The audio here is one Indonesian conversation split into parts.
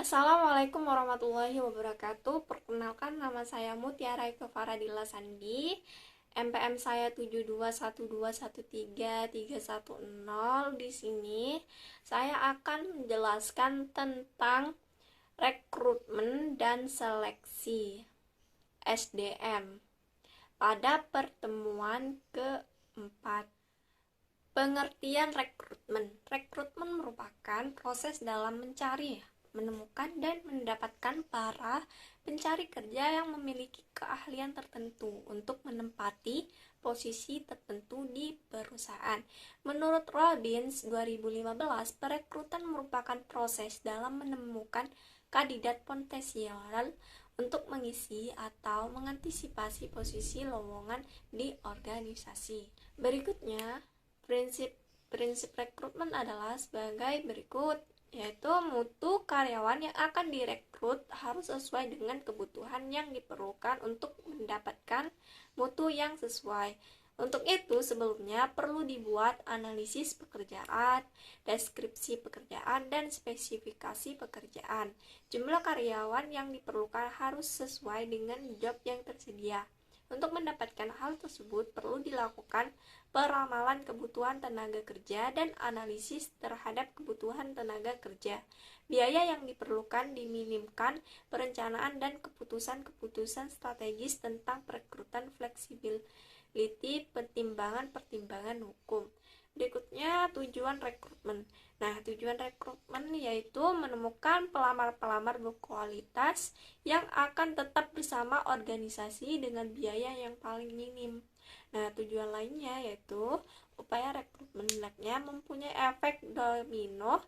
Assalamualaikum warahmatullahi wabarakatuh. Perkenalkan, nama saya Mutiara Eka Faradila Sandi. NPM saya 721213310. Di sini saya akan menjelaskan tentang rekrutmen dan seleksi SDM pada pertemuan keempat. Pengertian rekrutmen. Rekrutmen merupakan proses dalam mencari, menemukan, dan mendapatkan para pencari kerja yang memiliki keahlian tertentu untuk menempati posisi tertentu di perusahaan. Menurut Robbins 2015, perekrutan merupakan proses dalam menemukan kandidat potensial untuk mengisi atau mengantisipasi posisi lowongan di organisasi. Berikutnya, prinsip rekrutmen adalah sebagai berikut, yaitu mutu karyawan yang akan direkrut harus sesuai dengan kebutuhan yang diperlukan untuk mendapatkan mutu yang sesuai. Untuk itu, sebelumnya perlu dibuat analisis pekerjaan, deskripsi pekerjaan, dan spesifikasi pekerjaan. Jumlah karyawan yang diperlukan harus sesuai dengan job yang tersedia. Untuk mendapatkan hal tersebut, perlu dilakukan peramalan kebutuhan tenaga kerja dan analisis terhadap kebutuhan tenaga kerja. Biaya yang diperlukan diminimkan, perencanaan dan keputusan-keputusan strategis tentang perekrutan, flexibility, pertimbangan-pertimbangan hukum. Berikutnya, tujuan rekrutmen. Nah, tujuan rekrutmen yaitu menemukan pelamar-pelamar berkualitas yang akan tetap bersama organisasi dengan biaya yang paling minim. Nah, tujuan lainnya yaitu upaya rekrutmen hendaknya mempunyai efek domino,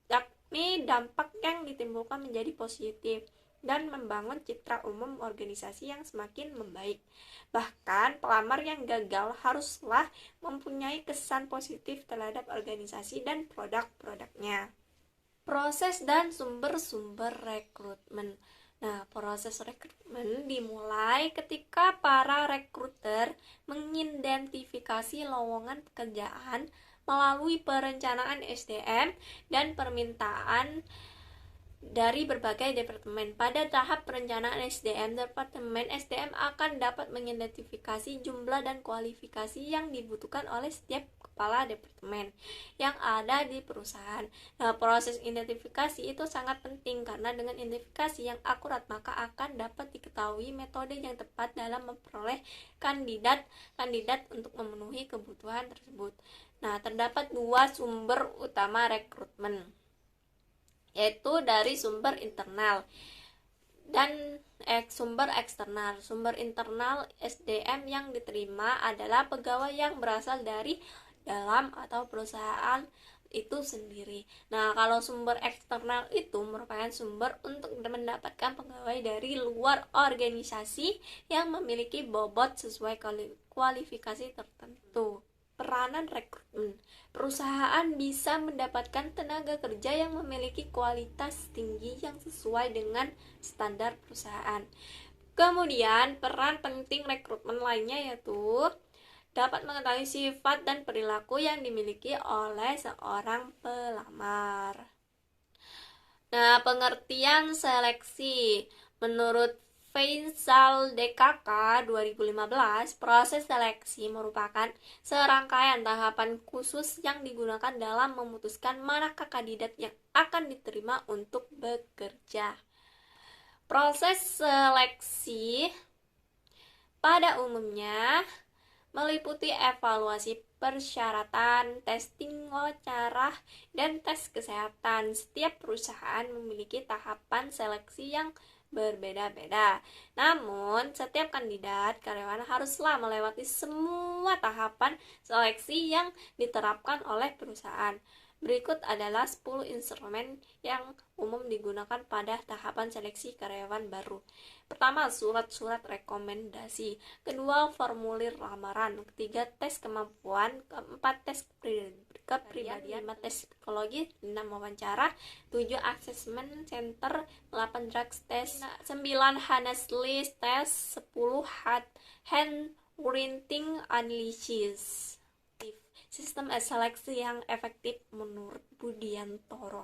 yakni dampak yang ditimbulkan menjadi positif dan membangun citra umum organisasi yang semakin membaik. Bahkan, pelamar yang gagal haruslah mempunyai kesan positif terhadap organisasi dan produk-produknya. Proses dan sumber-sumber rekrutmen. Nah, proses rekrutmen dimulai ketika para rekruter mengidentifikasi lowongan pekerjaan melalui perencanaan SDM dan permintaan dari berbagai departemen. Pada tahap perencanaan SDM, departemen SDM akan dapat mengidentifikasi jumlah dan kualifikasi yang dibutuhkan oleh setiap kepala departemen yang ada di perusahaan. Nah, proses identifikasi itu sangat penting karena dengan identifikasi yang akurat maka akan dapat diketahui metode yang tepat dalam memperoleh kandidat untuk memenuhi kebutuhan tersebut. Nah, terdapat dua sumber utama rekrutmen, yaitu dari sumber internal dan sumber eksternal. Sumber internal SDM yang diterima adalah pegawai yang berasal dari dalam atau perusahaan itu sendiri. Nah, kalau sumber eksternal itu merupakan sumber untuk mendapatkan pegawai dari luar organisasi yang memiliki bobot sesuai kualifikasi tertentu. Peranan rekrutmen. Perusahaan bisa mendapatkan tenaga kerja yang memiliki kualitas tinggi yang sesuai dengan standar perusahaan. Kemudian, peran penting rekrutmen lainnya yaitu dapat mengetahui sifat dan perilaku yang dimiliki oleh seorang pelamar. Nah, pengertian seleksi. Menurut Faisal DKK 2015, proses seleksi merupakan serangkaian tahapan khusus yang digunakan dalam memutuskan manakah kandidat yang akan diterima untuk bekerja. Proses seleksi pada umumnya meliputi evaluasi persyaratan, testing wawancara, dan tes kesehatan. Setiap perusahaan memiliki tahapan seleksi yang berbeda-beda. Namun, setiap kandidat karyawan haruslah melewati semua tahapan seleksi yang diterapkan oleh perusahaan. Berikut adalah 10 instrumen yang umum digunakan pada tahapan seleksi karyawan baru. Pertama, surat-surat rekomendasi. Kedua, formulir lamaran. Ketiga, tes kemampuan. Keempat, tes kepribadian. 5, tes psikologi. 6, wawancara. 7, assessment center. 8, drugs test. 9, honestly test. 10, handwriting analysis. Sistem seleksi yang efektif menurut Budiantoro.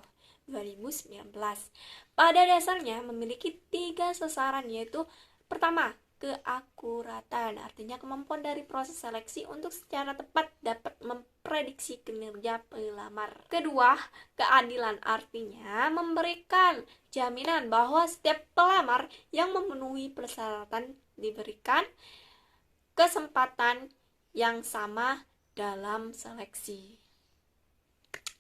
2019. Pada dasarnya memiliki 3 sasaran, yaitu pertama, keakuratan, artinya kemampuan dari proses seleksi untuk secara tepat dapat memprediksi kinerja pelamar. Kedua, keadilan, artinya memberikan jaminan bahwa setiap pelamar yang memenuhi persyaratan diberikan kesempatan yang sama dalam seleksi.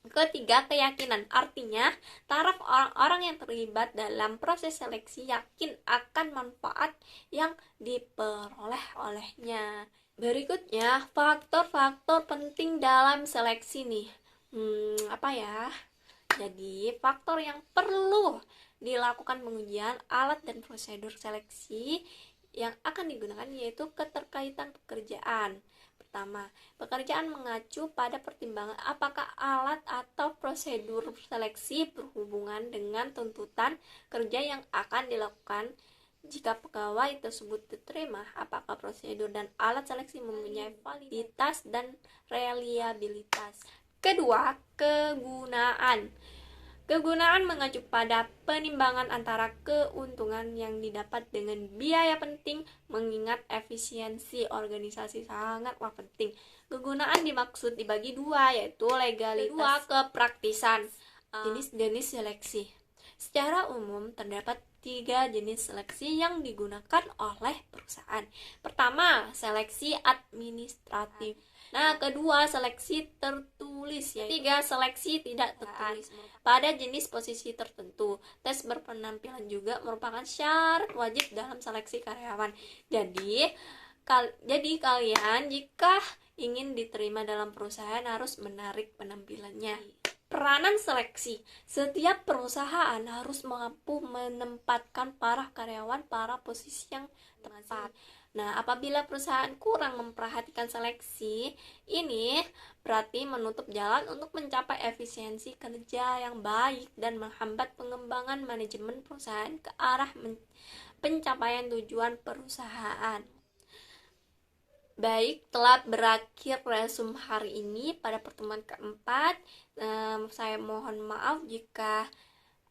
Ketiga, keyakinan, artinya taraf orang-orang yang terlibat dalam proses seleksi yakin akan manfaat yang diperoleh olehnya. Berikutnya, faktor-faktor penting dalam seleksi nih. Apa ya? Jadi, faktor yang perlu dilakukan pengujian alat dan prosedur seleksi yang akan digunakan yaitu keterkaitan pekerjaan. Pertama, pekerjaan mengacu pada pertimbangan apakah alat atau prosedur seleksi berhubungan dengan tuntutan kerja yang akan dilakukan. Jika pegawai tersebut diterima, apakah prosedur dan alat seleksi mempunyai validitas dan reliabilitas. Kedua, kegunaan. Kegunaan mengacu pada penimbangan antara keuntungan yang didapat dengan biaya penting, mengingat efisiensi organisasi sangatlah penting. Kegunaan dimaksud dibagi dua, yaitu legalitas. Kedua, kepraktisan. Jenis-jenis seleksi. Secara umum terdapat 3 jenis seleksi yang digunakan oleh perusahaan. Pertama, seleksi administratif. Nah, kedua, seleksi tertulis, yaitu 3, seleksi tidak tertulis. Pada jenis posisi tertentu, tes berpenampilan juga merupakan syarat wajib dalam seleksi karyawan. Jadi kalian jika ingin diterima dalam perusahaan harus menarik penampilannya. Peranan seleksi. Setiap perusahaan harus mampu menempatkan para karyawan pada posisi yang tepat. Nah, apabila perusahaan kurang memperhatikan seleksi, ini berarti menutup jalan untuk mencapai efisiensi kerja yang baik dan menghambat pengembangan manajemen perusahaan ke arah pencapaian tujuan perusahaan. Baik, telah berakhir resume hari ini pada pertemuan keempat. Saya mohon maaf jika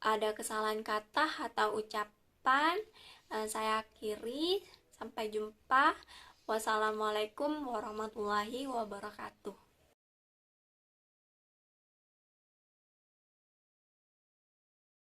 ada kesalahan kata atau ucapan. Saya akhiri. Sampai jumpa. Wassalamualaikum warahmatullahi wabarakatuh.